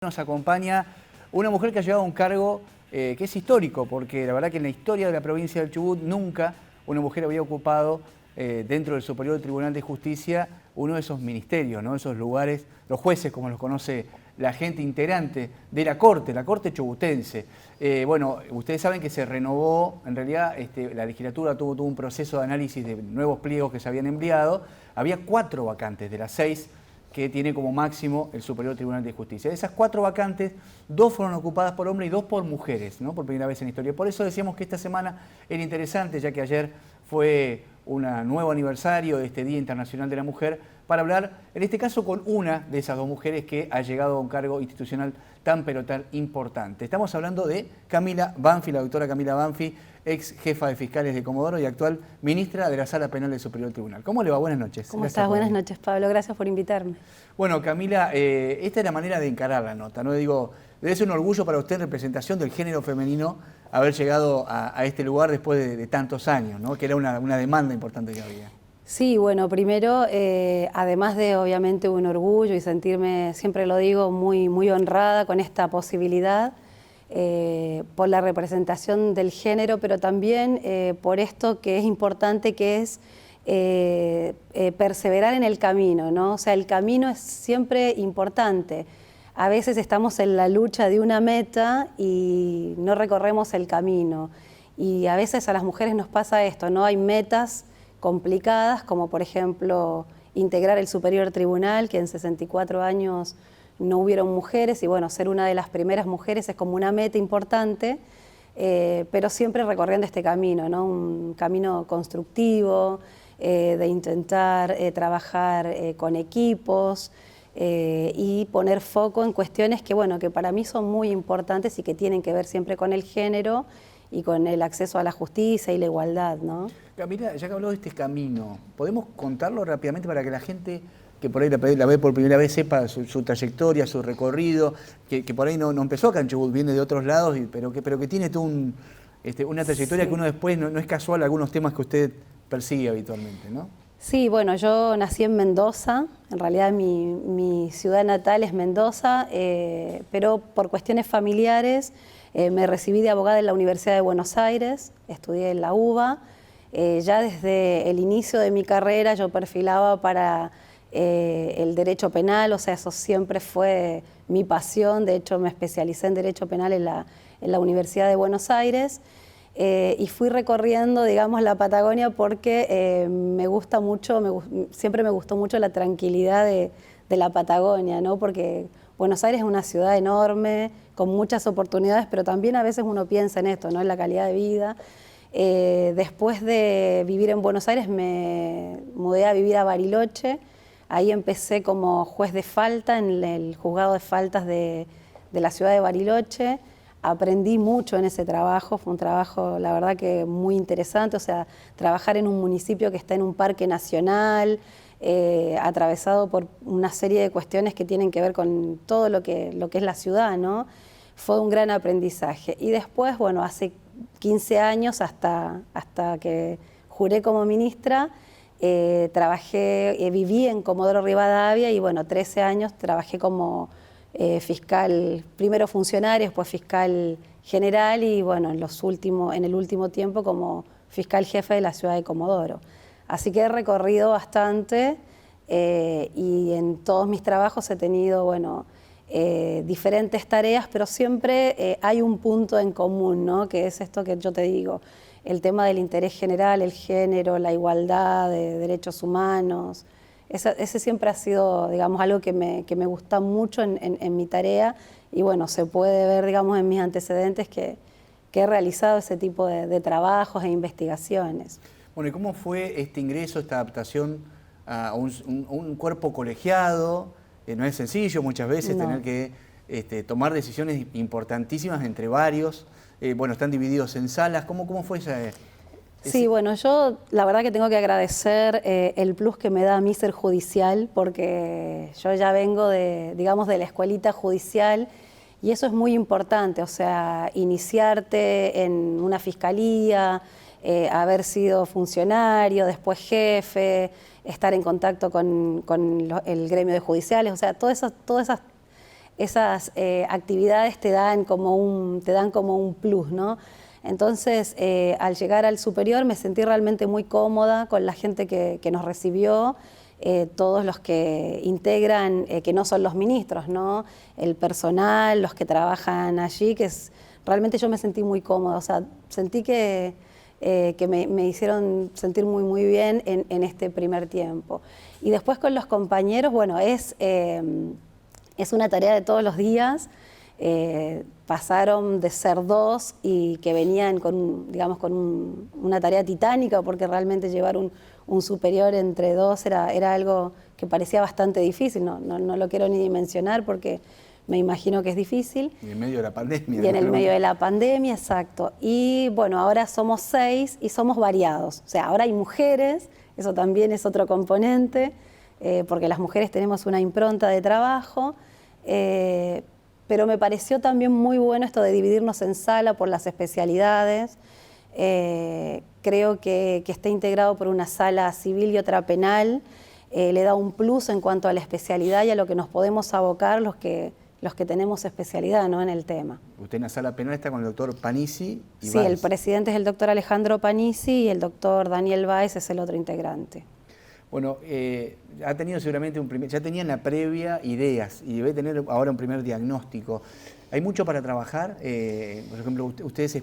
Nos acompaña una mujer que ha llegado a un cargo que es histórico, porque la verdad que en la historia de la provincia del Chubut nunca una mujer había ocupado dentro del Superior Tribunal de Justicia uno de esos ministerios, ¿no? Esos lugares, los jueces como los conoce la gente integrante de la Corte chubutense. Bueno, ustedes saben que se renovó, en realidad la legislatura tuvo un proceso de análisis de nuevos pliegos que se habían enviado. Había 4 vacantes de las 6 que tiene como máximo el Superior Tribunal de Justicia. De esas 4 vacantes, 2 fueron ocupadas por hombres y 2 por mujeres, ¿no? Por primera vez en la historia. Por eso decíamos que esta semana era interesante, ya que ayer fue un nuevo aniversario de este Día Internacional de la Mujer, para hablar, en este caso, con una de esas 2 mujeres que ha llegado a un cargo institucional tan pero tan importante. Estamos hablando de Camila Banfi, la doctora Camila Banfi, ex jefa de fiscales de Comodoro y actual ministra de la Sala Penal del Superior Tribunal. ¿Cómo le va? Buenas noches. ¿Cómo estás? Buenas noches, Pablo. Gracias por invitarme. Bueno, Camila, esta es la manera de encarar la nota, ¿no? Digo, debe ser un orgullo para usted en representación del género femenino haber llegado a este lugar después de tantos años, ¿no? Que era una demanda importante que había. Sí, bueno, primero, además de obviamente un orgullo y sentirme, siempre lo digo, muy honrada con esta posibilidad, por la representación del género, pero también por esto que es importante, que es perseverar en el camino, ¿no? O sea, el camino es siempre importante. A veces estamos en la lucha de una meta y no recorremos el camino. Y a veces a las mujeres nos pasa esto, ¿no? Hay metas complicadas, como por ejemplo integrar el Superior Tribunal, que en 64 años no hubieron mujeres, y bueno, ser una de las primeras mujeres es como una meta importante, pero siempre recorriendo este camino, ¿no? Un camino constructivo, de intentar trabajar con equipos y poner foco en cuestiones que, bueno, que para mí son muy importantes y que tienen que ver siempre con el género y con el acceso a la justicia y la igualdad, ¿no? Camila, ya que habló de este camino, ¿podemos contarlo rápidamente para que la gente que por ahí la ve por primera vez sepa su trayectoria, su recorrido, que por ahí no empezó acá en Chubut, viene de otros lados, pero que tiene todo una trayectoria, sí, que uno después no es casual algunos temas que usted persigue habitualmente, ¿no? Sí, bueno, yo nací en Mendoza, en realidad mi ciudad natal es Mendoza, pero por cuestiones familiares me recibí de abogada en la Universidad de Buenos Aires, estudié en la UBA. Ya desde el inicio de mi carrera yo perfilaba para el derecho penal, o sea, eso siempre fue mi pasión. De hecho me especialicé en derecho penal en la Universidad de Buenos Aires, y fui recorriendo, digamos, la Patagonia porque me gusta mucho, siempre me gustó mucho la tranquilidad de la Patagonia, ¿no? Porque Buenos Aires es una ciudad enorme, con muchas oportunidades, pero también a veces uno piensa en esto, ¿no? En la calidad de vida. Después de vivir en Buenos Aires me mudé a vivir a Bariloche. Ahí empecé como juez de falta en el juzgado de faltas de la ciudad de Bariloche. Aprendí mucho en ese trabajo, fue un trabajo la verdad que muy interesante, o sea, trabajar en un municipio que está en un parque nacional, atravesado por una serie de cuestiones que tienen que ver con todo lo que es la ciudad, ¿no? Fue un gran aprendizaje. Y después, bueno, hace 15 años hasta que juré como ministra, viví en Comodoro Rivadavia y bueno, 13 años trabajé como fiscal, primero funcionario, después fiscal general y bueno, en el último tiempo como fiscal jefe de la ciudad de Comodoro. Así que he recorrido bastante y en todos mis trabajos he tenido, bueno, diferentes tareas, pero siempre hay un punto en común, ¿no? Que es esto que yo te digo, el tema del interés general, el género, la igualdad de derechos humanos. Ese siempre ha sido, digamos, algo que me gusta mucho en mi tarea y bueno, se puede ver, digamos, en mis antecedentes que he realizado ese tipo de trabajos e investigaciones. Bueno, ¿y cómo fue este ingreso, esta adaptación a un cuerpo colegiado? No es sencillo muchas veces tener que tomar decisiones importantísimas entre varios. Bueno, están divididos en salas. ¿Cómo fue ese? Sí, bueno, yo la verdad que tengo que agradecer el plus que me da a mí ser judicial, porque yo ya vengo digamos, de la escuelita judicial y eso es muy importante, o sea, iniciarte en una fiscalía, haber sido funcionario, después jefe, estar en contacto con el gremio de judiciales, o sea, todas esas esas actividades te dan como un plus, ¿no? Entonces, al llegar al superior me sentí realmente muy cómoda con la gente que nos recibió, todos los que integran, que no son los ministros, ¿no? El personal, los que trabajan allí, realmente yo me sentí muy cómoda, o sea, sentí que me hicieron sentir muy, muy bien en este primer tiempo. Y después con los compañeros, bueno, es una tarea de todos los días. Pasaron de ser 2 y que venían digamos, con una tarea titánica, porque realmente llevar un superior entre 2 era algo que parecía bastante difícil. No lo quiero ni mencionar porque me imagino que es difícil. Y en medio de la pandemia. Y en el medio de la pandemia, exacto. Y bueno, ahora somos 6 y somos variados. O sea, ahora hay mujeres, eso también es otro componente, porque las mujeres tenemos una impronta de trabajo, pero me pareció también muy bueno esto de dividirnos en sala por las especialidades. Creo que esté integrado por una sala civil y otra penal, le da un plus en cuanto a la especialidad y a lo que nos podemos abocar los que tenemos especialidad, ¿no?, en el tema. Usted en la sala penal está con el doctor Panisi y Sí, Báez. el presidente es el doctor Alejandro Panisi y el doctor Daniel Báez es el otro integrante. Bueno, ha tenido seguramente ya tenía en la previa ideas y debe tener ahora un primer diagnóstico. ¿Hay mucho para trabajar? Por ejemplo, ustedes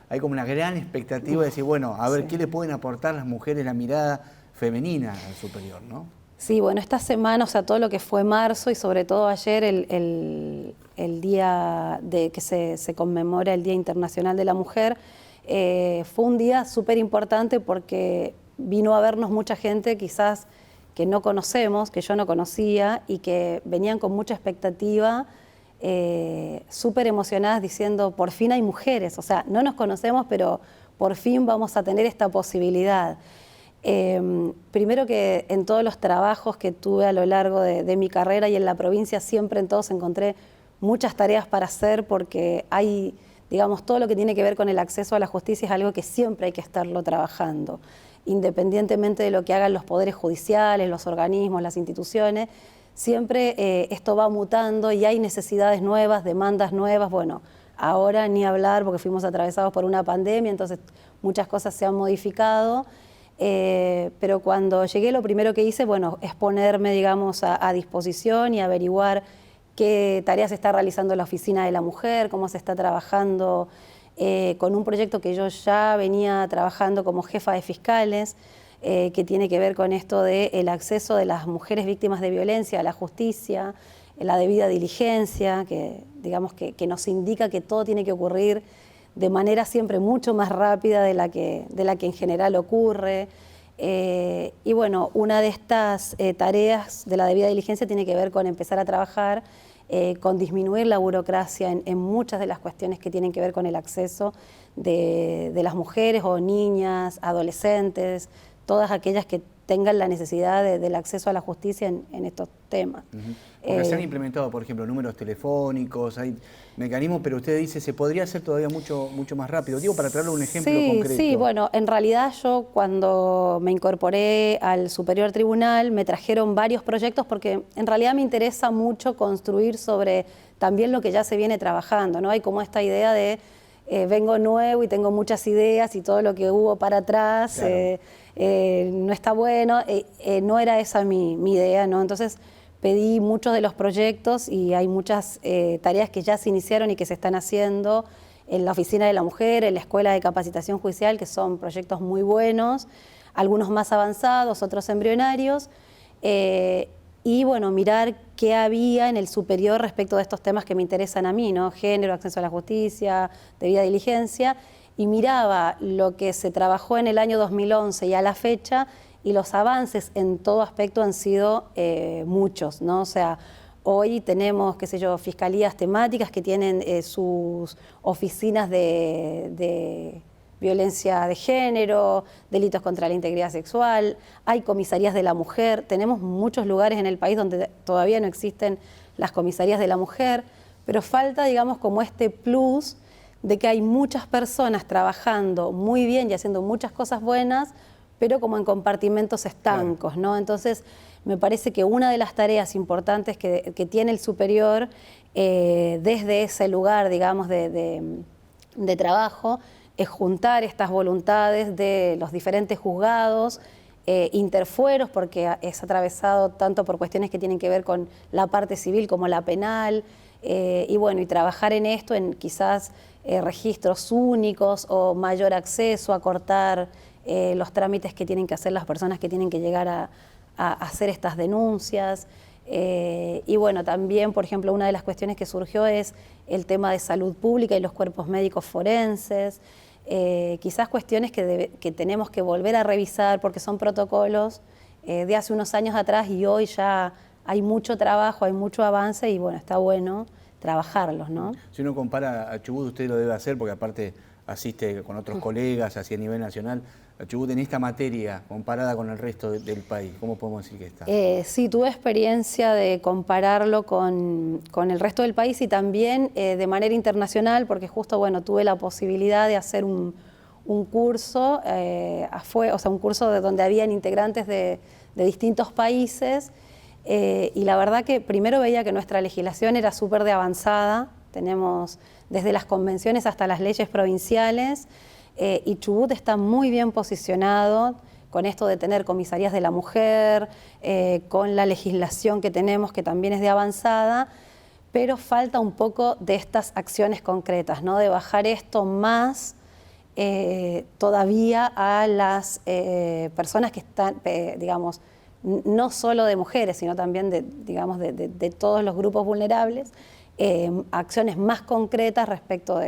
hay como una gran expectativa de decir, bueno, a ver, sí, ¿qué le pueden aportar las mujeres, la mirada femenina al superior, ¿no? Sí, bueno, esta semana, o sea, todo lo que fue marzo y sobre todo ayer, el día que se conmemora el Día Internacional de la Mujer, fue un día súper importante porque vino a vernos mucha gente quizás que no conocemos, que yo no conocía y que venían con mucha expectativa, súper emocionadas diciendo, por fin hay mujeres, o sea, no nos conocemos, pero por fin vamos a tener esta posibilidad. Primero que en todos los trabajos que tuve a lo largo de mi carrera y en la provincia, siempre en todos encontré muchas tareas para hacer porque hay, digamos, todo lo que tiene que ver con el acceso a la justicia es algo que siempre hay que estarlo trabajando, independientemente de lo que hagan los poderes judiciales, los organismos, las instituciones, siempre esto va mutando y hay necesidades nuevas, demandas nuevas. Bueno, ahora ni hablar porque fuimos atravesados por una pandemia, entonces muchas cosas se han modificado. Pero cuando llegué lo primero que hice, bueno, es ponerme, digamos, a disposición y averiguar qué tareas está realizando la Oficina de la Mujer, cómo se está trabajando con un proyecto que yo ya venía trabajando como jefa de fiscales, que tiene que ver con esto del acceso de las mujeres víctimas de violencia a la justicia, la debida diligencia, que digamos que nos indica que todo tiene que ocurrir de manera siempre mucho más rápida de la que en general ocurre. Y bueno, una de estas tareas de la debida diligencia tiene que ver con empezar a trabajar con disminuir la burocracia en muchas de las cuestiones que tienen que ver con el acceso de las mujeres o niñas, adolescentes, todas aquellas que tengan la necesidad del acceso a la justicia en estos temas. Porque se han implementado, por ejemplo, números telefónicos, hay mecanismos, pero usted dice se podría hacer todavía mucho más rápido. Digo, para traerle un ejemplo concreto. Sí, bueno, en realidad yo cuando me incorporé al Superior Tribunal me trajeron varios proyectos porque en realidad me interesa mucho construir sobre también lo que ya se viene trabajando, ¿no? Hay como esta idea de vengo nuevo y tengo muchas ideas y todo lo que hubo para atrás claro. No está bueno, no era esa mi idea, ¿no? Entonces pedí muchos de los proyectos y hay muchas tareas que ya se iniciaron y que se están haciendo en la Oficina de la Mujer, en la Escuela de Capacitación Judicial, que son proyectos muy buenos, algunos más avanzados, otros embrionarios, y bueno, mirar qué había en el superior respecto de estos temas que me interesan a mí, ¿no? Género, acceso a la justicia, debida diligencia, y miraba lo que se trabajó en el año 2011 y a la fecha, y los avances en todo aspecto han sido muchos, ¿no? O sea, hoy tenemos, qué sé yo, fiscalías temáticas que tienen sus oficinas de violencia de género, delitos contra la integridad sexual, hay comisarías de la mujer, tenemos muchos lugares en el país donde todavía no existen las comisarías de la mujer, pero falta, digamos, como este plus de que hay muchas personas trabajando muy bien y haciendo muchas cosas buenas, pero como en compartimentos estancos, ¿no? Entonces, Me parece que una de las tareas importantes que tiene el superior desde ese lugar, digamos, de trabajo, es juntar estas voluntades de los diferentes juzgados, interfueros, porque es atravesado tanto por cuestiones que tienen que ver con la parte civil como la penal, y bueno, y trabajar en esto, en quizás registros únicos o mayor acceso, acortar los trámites que tienen que hacer las personas que tienen que llegar a hacer estas denuncias. Y bueno, también, por ejemplo, una de las cuestiones que surgió es el tema de salud pública y los cuerpos médicos forenses. Quizás cuestiones que tenemos que volver a revisar porque son protocolos de hace unos años atrás y hoy ya hay mucho trabajo, hay mucho avance y bueno, está bueno trabajarlos, ¿no? Si uno compara a Chubut, usted lo debe hacer porque aparte asiste con otros colegas hacia nivel nacional. A Chubut en esta materia, comparada con el resto del país, ¿cómo podemos decir que está? Sí, tuve experiencia de compararlo con el resto del país y también de manera internacional, porque justo, bueno, tuve la posibilidad de hacer un curso o sea, un curso de donde habían integrantes de distintos países. Y la verdad que primero veía que nuestra legislación era súper de avanzada, tenemos desde las convenciones hasta las leyes provinciales, y Chubut está muy bien posicionado con esto de tener comisarías de la mujer, con la legislación que tenemos que también es de avanzada, pero falta un poco de estas acciones concretas, ¿no? De bajar esto más todavía a las personas que están, digamos, no solo de mujeres, sino también de todos los grupos vulnerables, acciones más concretas respecto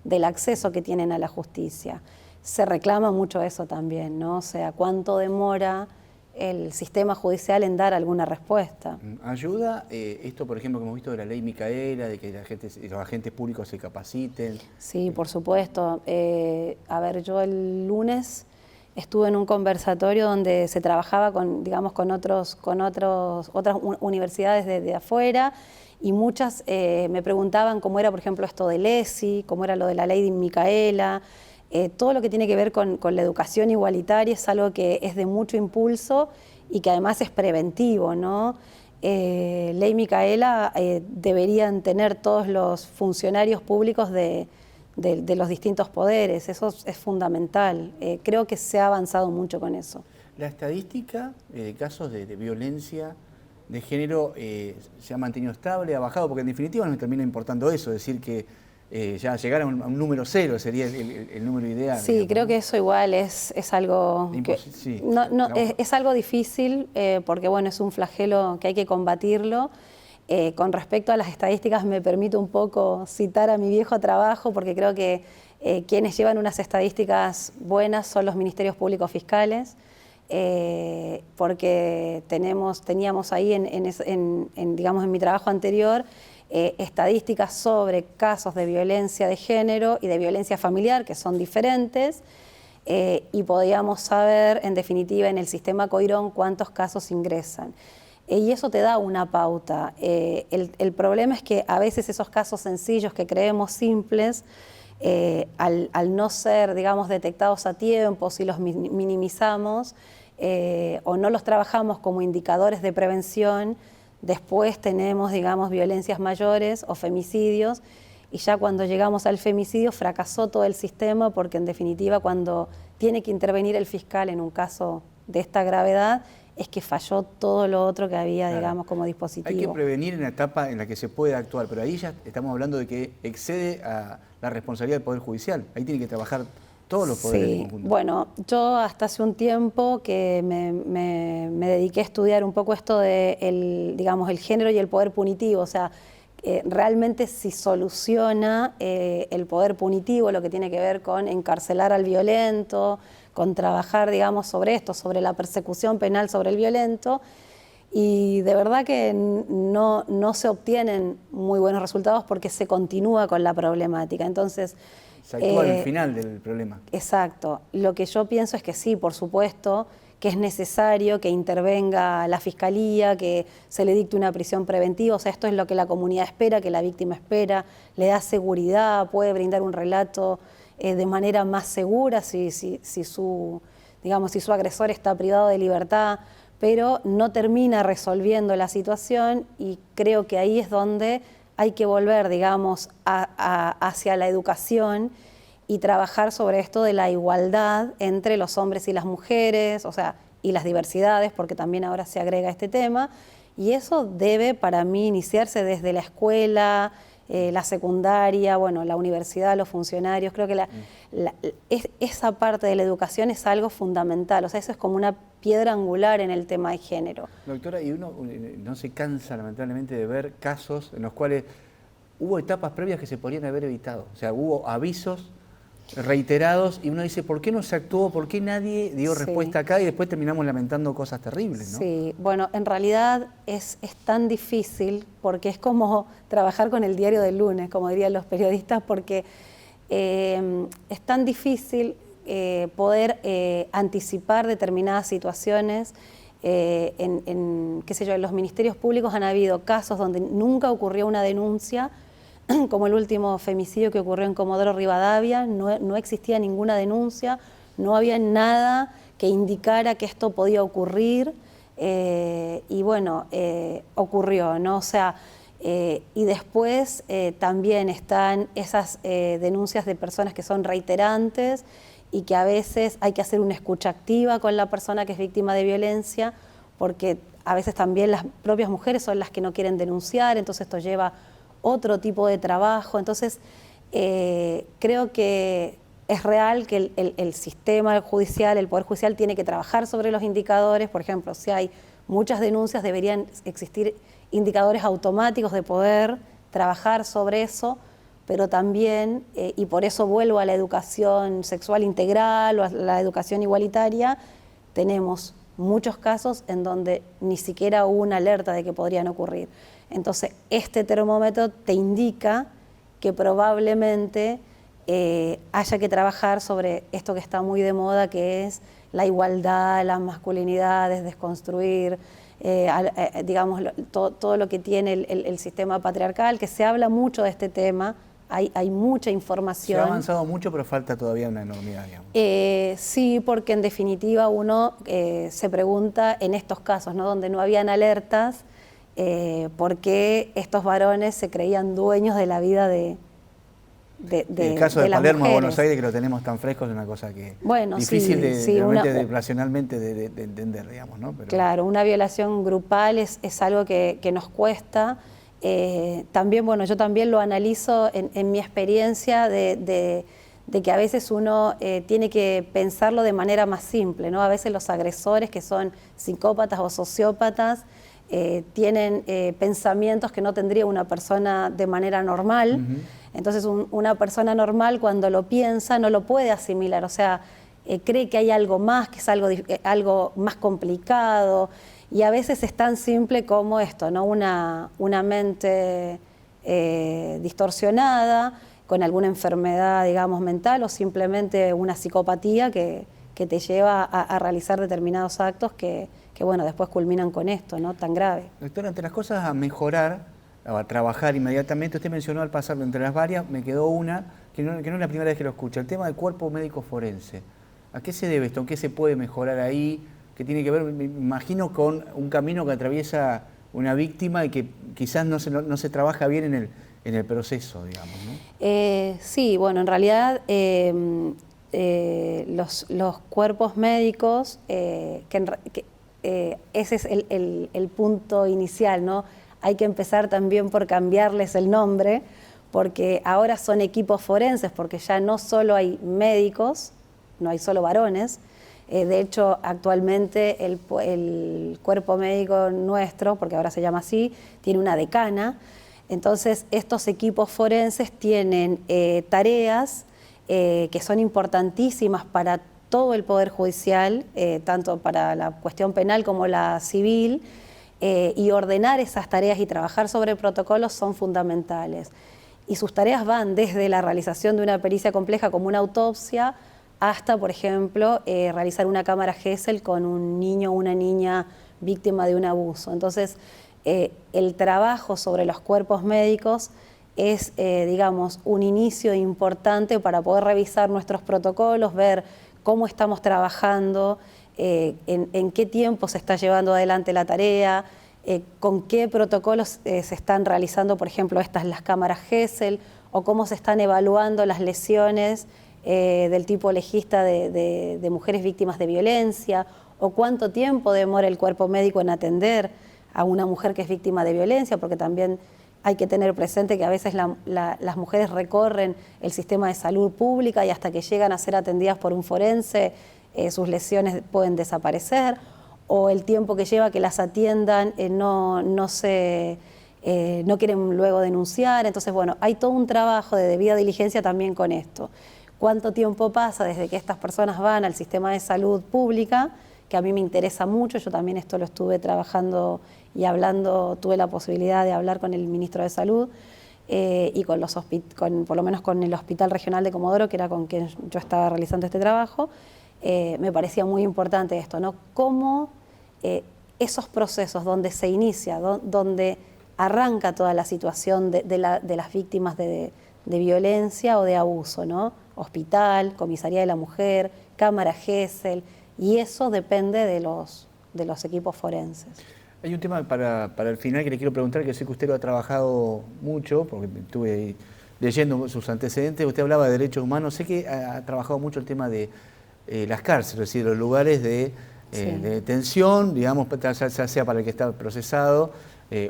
del acceso que tienen a la justicia. Se reclama mucho eso también, ¿no? O sea, ¿cuánto demora el sistema judicial en dar alguna respuesta? ¿Ayuda esto, por ejemplo, que hemos visto de la ley Micaela, de que los agentes públicos se capaciten? Sí, por supuesto. A ver, yo el lunes estuve en un conversatorio donde se trabajaba con, digamos, con otras universidades de afuera y muchas me preguntaban cómo era, por ejemplo, esto del ESI, cómo era lo de la ley de Micaela. Todo lo que tiene que ver con la educación igualitaria es algo que es de mucho impulso y que además es preventivo, ¿no? Ley Micaela deberían tener todos los funcionarios públicos de los distintos poderes, eso es fundamental. Creo que se ha avanzado mucho con eso. La estadística de casos de violencia de género se ha mantenido estable, ha bajado, porque en definitiva nos termina importando eso, es decir que ya llegar a un número cero sería el número ideal. Sí, digamos, creo que eso igual es algo que sí, es algo difícil porque bueno, es un flagelo que hay que combatirlo. Con respecto a las estadísticas me permito un poco citar a mi viejo trabajo porque creo que quienes llevan unas estadísticas buenas son los ministerios públicos fiscales, porque teníamos ahí digamos, en mi trabajo anterior estadísticas sobre casos de violencia de género y de violencia familiar que son diferentes y podíamos saber en definitiva en el sistema Coirón cuántos casos ingresan. Y eso te da una pauta. El problema es que a veces esos casos sencillos que creemos simples, al no ser, digamos, detectados a tiempo, si los minimizamos o no los trabajamos como indicadores de prevención, después tenemos, digamos, violencias mayores o femicidios, y ya cuando llegamos al femicidio fracasó todo el sistema porque en definitiva cuando tiene que intervenir el fiscal en un caso de esta gravedad, es que falló todo lo otro que había, digamos, como dispositivo. Hay que prevenir en la etapa en la que se puede actuar, pero ahí ya estamos hablando de que excede a la responsabilidad del Poder Judicial. Ahí tiene que trabajar todos los poderes en conjunto. Bueno, yo hasta hace un tiempo que me dediqué a estudiar un poco esto de digamos, el género y el poder punitivo, o sea, realmente si soluciona el poder punitivo, lo que tiene que ver con encarcelar al violento, con trabajar, digamos, sobre esto, sobre la persecución penal sobre el violento, y de verdad que no se obtienen muy buenos resultados porque se continúa con la problemática. Entonces, se actúa al final del problema. Exacto. Lo que yo pienso es que sí, por supuesto, que es necesario que intervenga la Fiscalía, que se le dicte una prisión preventiva. O sea, esto es lo que la comunidad espera, que la víctima espera, le da seguridad, puede brindar un relato de manera más segura si su agresor está privado de libertad. pero no termina resolviendo la situación, y creo que ahí es donde hay que volver, digamos, hacia la educación y trabajar sobre esto de la igualdad entre los hombres y las mujeres, o sea, y las diversidades, porque también ahora se agrega este tema, y eso debe para mí iniciarse desde la escuela, la secundaria, bueno, la universidad, los funcionarios. Creo que esa parte de la educación es algo fundamental, o sea, eso es como una piedra angular en el tema de género. Doctora, y uno no se cansa lamentablemente de ver casos en los cuales hubo etapas previas que se podrían haber evitado, o sea, hubo avisos reiterados y uno dice, ¿por qué no se actuó? ¿Por qué nadie dio respuesta acá? Y después terminamos lamentando cosas terribles, ¿no? Sí, bueno, en realidad es tan difícil, porque es como trabajar con el diario del lunes, como dirían los periodistas, porque es tan difícil poder anticipar determinadas situaciones. Qué sé yo, en los ministerios públicos han habido casos donde nunca ocurrió una denuncia, como el último femicidio que ocurrió en Comodoro Rivadavia. No existía ninguna denuncia, no había nada que indicara que esto podía ocurrir, y bueno, ocurrió, ¿no? O sea, y después también están esas denuncias de personas que son reiterantes y que a veces hay que hacer una escucha activa con la persona que es víctima de violencia, porque a veces también las propias mujeres son las que no quieren denunciar, entonces esto lleva otro tipo de trabajo. Entonces, creo que es real que el sistema judicial, el Poder Judicial, tiene que trabajar sobre los indicadores. Por ejemplo, si hay muchas denuncias, deberían existir indicadores automáticos de poder trabajar sobre eso, pero también, y por eso vuelvo a la educación sexual integral o a la educación igualitaria, tenemos muchos casos en donde ni siquiera hubo una alerta de que podrían ocurrir. Entonces, este termómetro te indica que probablemente haya que trabajar sobre esto que está muy de moda, que es la igualdad, las masculinidades, desconstruir, digamos, todo lo que tiene el sistema patriarcal, que se habla mucho de este tema. Hay mucha información. Se ha avanzado mucho, pero falta todavía una enormidad, digamos. Sí, porque en definitiva uno se pregunta en estos casos, ¿no?, donde no habían alertas, por qué estos varones se creían dueños de la vida de el caso de Palermo a Buenos Aires, que lo tenemos tan fresco, es una cosa que difícil racionalmente de entender, digamos, ¿no? Pero... Claro, una violación grupal es algo que nos cuesta. También, bueno, yo también lo analizo en mi experiencia de que a veces uno tiene que pensarlo de manera más simple, ¿no? A veces los agresores, que son psicópatas o sociópatas, tienen pensamientos que no tendría una persona de manera normal. Entonces una persona normal, cuando lo piensa, no lo puede asimilar, o sea, cree que hay algo más, que es algo más complicado, y a veces es tan simple como esto, ¿no? Una mente distorsionada, con alguna enfermedad, digamos, mental, o simplemente una psicopatía que te lleva a realizar determinados actos que, bueno, después culminan con esto, ¿no?, tan grave. Doctora, entre las cosas a mejorar, a trabajar inmediatamente, usted mencionó al pasarlo entre las varias, me quedó una, que no es la primera vez que lo escucho, el tema del cuerpo médico forense. ¿A qué se debe esto? ¿En qué se puede mejorar ahí? ¿Qué tiene que ver, me imagino, con un camino que atraviesa una víctima y que quizás no se trabaja bien en el proceso, digamos, ¿no? Sí, bueno, en realidad los cuerpos médicos, ese es el punto inicial, ¿no? Hay que empezar también por cambiarles el nombre, porque ahora son equipos forenses, porque ya no solo hay médicos, no hay solo varones. De hecho, actualmente el cuerpo médico nuestro, porque ahora se llama así, tiene una decana. Entonces, estos equipos forenses tienen tareas que son importantísimas para todo el Poder Judicial, tanto para la cuestión penal como la civil, y ordenar esas tareas y trabajar sobre protocolos son fundamentales. Y sus tareas van desde la realización de una pericia compleja como una autopsia hasta, por ejemplo, realizar una cámara Gesell con un niño o una niña víctima de un abuso. Entonces, el trabajo sobre los cuerpos médicos es, digamos, un inicio importante para poder revisar nuestros protocolos, ver cómo estamos trabajando, en qué tiempo se está llevando adelante la tarea, con qué protocolos se están realizando, por ejemplo, las cámaras Gesell, o cómo se están evaluando las lesiones del tipo legista de mujeres víctimas de violencia, o cuánto tiempo demora el cuerpo médico en atender a una mujer que es víctima de violencia, porque también hay que tener presente que a veces las mujeres recorren el sistema de salud pública y hasta que llegan a ser atendidas por un forense, sus lesiones pueden desaparecer, o el tiempo que lleva que las atiendan no quieren luego denunciar. Entonces, bueno, hay todo un trabajo de debida diligencia también con esto. ¿Cuánto tiempo pasa desde que estas personas van al sistema de salud pública? Que a mí me interesa mucho, yo también esto lo estuve trabajando y hablando, tuve la posibilidad de hablar con el ministro de Salud y por lo menos con el Hospital Regional de Comodoro, que era con quien yo estaba realizando este trabajo. Me parecía muy importante esto, ¿no? Cómo esos procesos donde se inicia, donde arranca toda la situación de las víctimas de violencia o de abuso, ¿no? Hospital, Comisaría de la Mujer, Cámara Gesell, y eso depende de los equipos forenses. Hay un tema para el final que le quiero preguntar, que sé que usted lo ha trabajado mucho, porque estuve ahí leyendo sus antecedentes. Usted hablaba de derechos humanos, sé que ha trabajado mucho el tema de las cárceles, es decir, los lugares de detención, digamos, ya sea para el que está procesado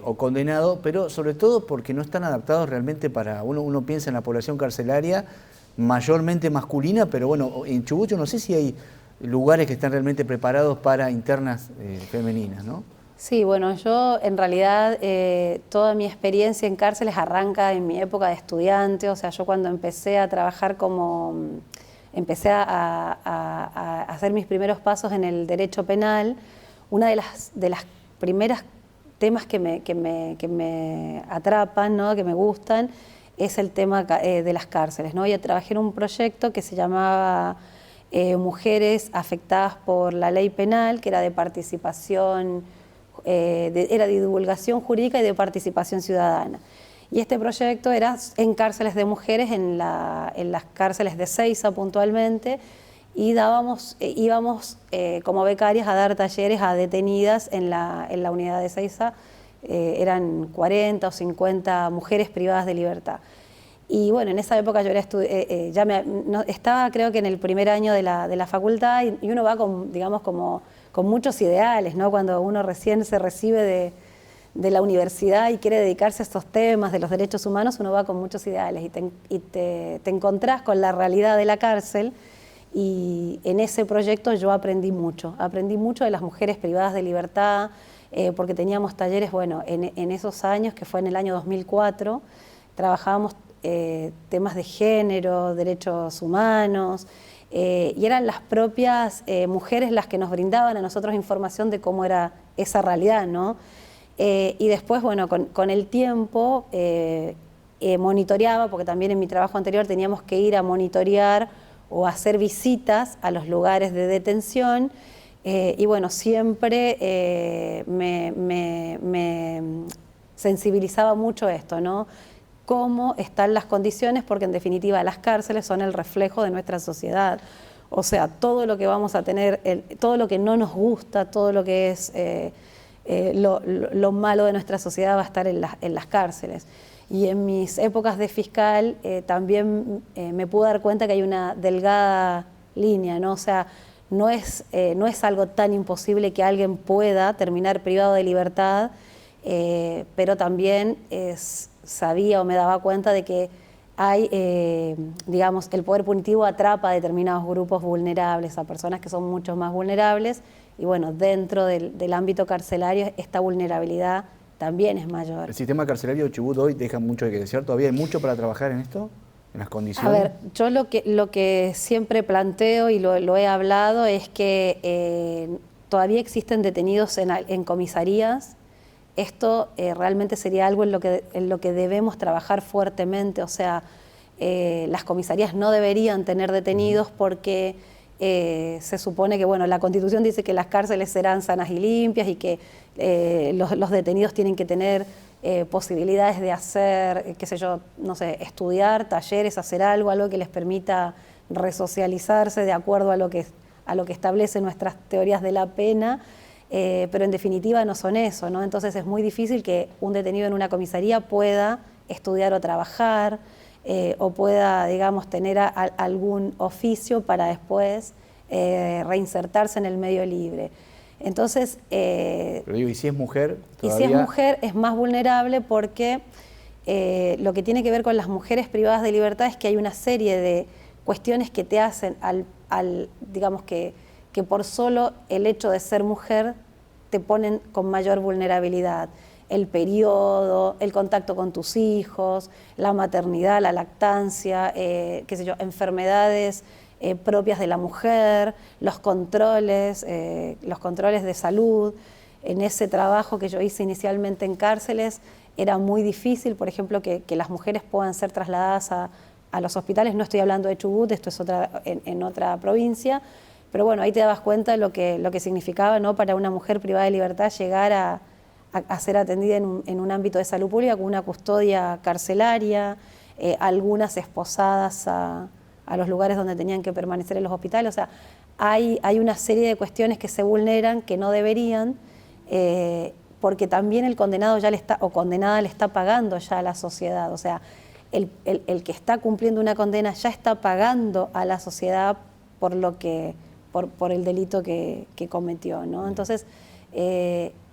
o condenado, pero sobre todo porque no están adaptados realmente para, uno piensa en la población carcelaria mayormente masculina, pero bueno, en Chubut yo no sé si hay lugares que están realmente preparados para internas femeninas, ¿no? Sí, bueno, yo en realidad toda mi experiencia en cárceles arranca en mi época de estudiante, o sea, yo cuando empecé a trabajar empecé a hacer mis primeros pasos en el derecho penal, una de las primeras temas que me atrapan, ¿no?, que me gustan, es el tema de las cárceles, ¿no? Yo trabajé en un proyecto que se llamaba Mujeres afectadas por la ley penal, que era de participación, era de divulgación jurídica y de participación ciudadana. Y este proyecto era en cárceles de mujeres, en las cárceles de Seiza puntualmente, y íbamos como becarias a dar talleres a detenidas en la unidad de Seiza. Eran 40 o 50 mujeres privadas de libertad. Y bueno, en esa época yo era estaba creo que en el primer año de la facultad, y uno va con muchos ideales, ¿no? Cuando uno recién se recibe de la universidad y quiere dedicarse a estos temas de los derechos humanos, uno va con muchos ideales y te encontrás con la realidad de la cárcel. Y en ese proyecto yo aprendí mucho de las mujeres privadas de libertad, porque teníamos talleres, bueno, en esos años, que fue en el año 2004, trabajábamos temas de género, derechos humanos, y eran las propias mujeres las que nos brindaban a nosotros información de cómo era esa realidad, ¿no? Y después, bueno, con el tiempo monitoreaba, porque también en mi trabajo anterior teníamos que ir a monitorear o hacer visitas a los lugares de detención, y bueno, siempre me sensibilizaba mucho esto, ¿no? Cómo están las condiciones, porque en definitiva las cárceles son el reflejo de nuestra sociedad. O sea, todo lo que vamos a tener, todo lo que no nos gusta, todo lo que es lo malo de nuestra sociedad va a estar en las cárceles. Y en mis épocas de fiscal también me pude dar cuenta que hay una delgada línea, ¿no? O sea, no es algo tan imposible que alguien pueda terminar privado de libertad, pero también sabía o me daba cuenta de que hay, digamos, el poder punitivo atrapa a determinados grupos vulnerables, a personas que son mucho más vulnerables, y bueno, dentro del ámbito carcelario esta vulnerabilidad también es mayor. ¿El sistema carcelario de Chubut hoy deja mucho que desear? ¿Todavía hay mucho para trabajar en esto? ¿En las condiciones? A ver, yo lo que siempre planteo y lo he hablado es que todavía existen detenidos en comisarías. Esto realmente sería algo en lo que debemos trabajar fuertemente. O sea, las comisarías no deberían tener detenidos porque se supone que, bueno, la Constitución dice que las cárceles serán sanas y limpias y que los detenidos tienen que tener posibilidades de hacer, qué sé yo, no sé, estudiar, talleres, hacer algo que les permita resocializarse de acuerdo a lo que a lo que establecen nuestras teorías de la pena, pero en definitiva no son eso, ¿no? Entonces es muy difícil que un detenido en una comisaría pueda estudiar o trabajar, o pueda, digamos, tener algún oficio para después reinsertarse en el medio libre. Entonces, pero digo, ¿y si es mujer? ¿Todavía? Y si es mujer es más vulnerable porque lo que tiene que ver con las mujeres privadas de libertad es que hay una serie de cuestiones que te hacen digamos que por solo el hecho de ser mujer te ponen con mayor vulnerabilidad. El periodo, el contacto con tus hijos, la maternidad, la lactancia, qué sé yo, enfermedades propias de la mujer, los controles de salud. En ese trabajo que yo hice inicialmente en cárceles era muy difícil, por ejemplo, que las mujeres puedan ser trasladadas a los hospitales. No estoy hablando de Chubut, esto es en otra provincia, pero bueno, ahí te dabas cuenta de lo que significaba, ¿no?, para una mujer privada de libertad llegar a ser atendida en un ámbito de salud pública con una custodia carcelaria, algunas esposadas a los lugares donde tenían que permanecer en los hospitales. O sea, hay una serie de cuestiones que se vulneran, que no deberían, porque también el condenado ya o condenada le está pagando ya a la sociedad. O sea, el que está cumpliendo una condena ya está pagando a la sociedad por el delito que cometió, ¿no? Entonces,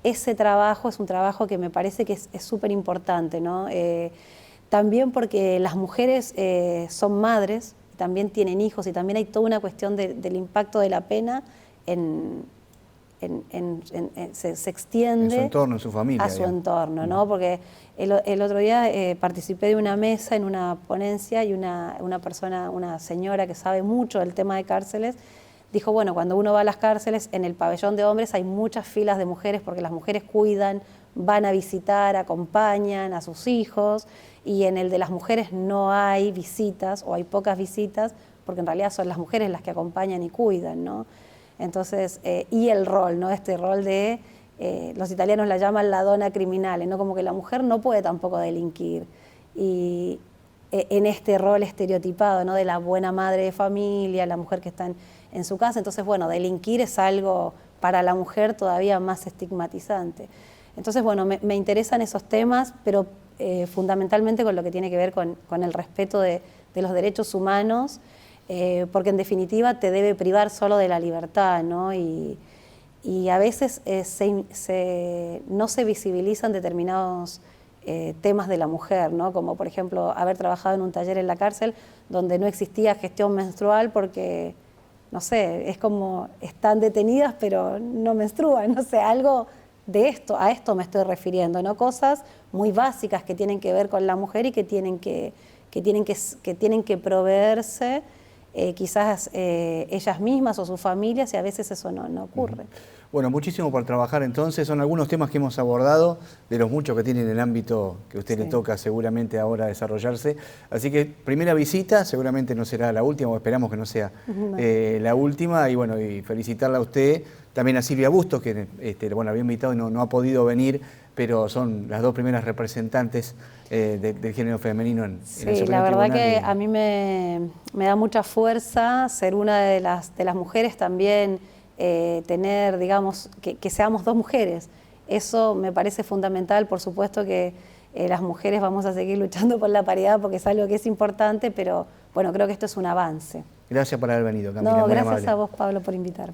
ese trabajo es un trabajo que me parece que es súper importante, ¿no? También porque las mujeres son madres, también tienen hijos y también hay toda una cuestión del impacto de la pena se extiende en su entorno, en su familia, a su entorno, ¿no? Porque el otro día participé de una mesa en una ponencia y una persona, una señora que sabe mucho del tema de cárceles, dijo, bueno, cuando uno va a las cárceles, en el pabellón de hombres hay muchas filas de mujeres porque las mujeres cuidan, van a visitar, acompañan a sus hijos, y en el de las mujeres no hay visitas o hay pocas visitas porque en realidad son las mujeres las que acompañan y cuidan, ¿no? Entonces, y el rol, ¿no? Este rol de, los italianos la llaman la donna criminale, ¿no? Como que la mujer no puede tampoco delinquir. Y en este rol estereotipado, ¿no?, de la buena madre de familia, la mujer que está en su casa. Entonces, bueno, delinquir es algo para la mujer todavía más estigmatizante. Entonces, bueno, me interesan esos temas, pero fundamentalmente con lo que tiene que ver con el respeto de los derechos humanos, porque en definitiva te debe privar solo de la libertad, ¿no? Y a veces no se visibilizan determinados temas de la mujer, ¿no? Como por ejemplo haber trabajado en un taller en la cárcel donde no existía gestión menstrual porque, no sé, es como están detenidas pero no menstruan, no sé, algo de esto, a esto me estoy refiriendo, ¿no? Cosas muy básicas que tienen que ver con la mujer y que tienen que proveerse quizás ellas mismas o sus familias, y a veces eso no ocurre. Bueno, muchísimo por trabajar entonces. Son algunos temas que hemos abordado, de los muchos que tiene en el ámbito que a usted le toca seguramente ahora desarrollarse. Así que primera visita, seguramente no será la última, o esperamos que no sea la última. Y bueno, y felicitarla a usted, también a Silvia Bustos, que bueno, había invitado y no ha podido venir, pero son las dos primeras representantes del género femenino en el Supremo Sí, la verdad Tribunal. que a mí me da mucha fuerza ser una de las mujeres también, tener, digamos, que seamos dos mujeres. Eso me parece fundamental. Por supuesto que las mujeres vamos a seguir luchando por la paridad porque es algo que es importante, pero bueno, creo que esto es un avance. Gracias por haber venido, Camila. No, muy gracias amable. a vos, Pablo, por invitarme.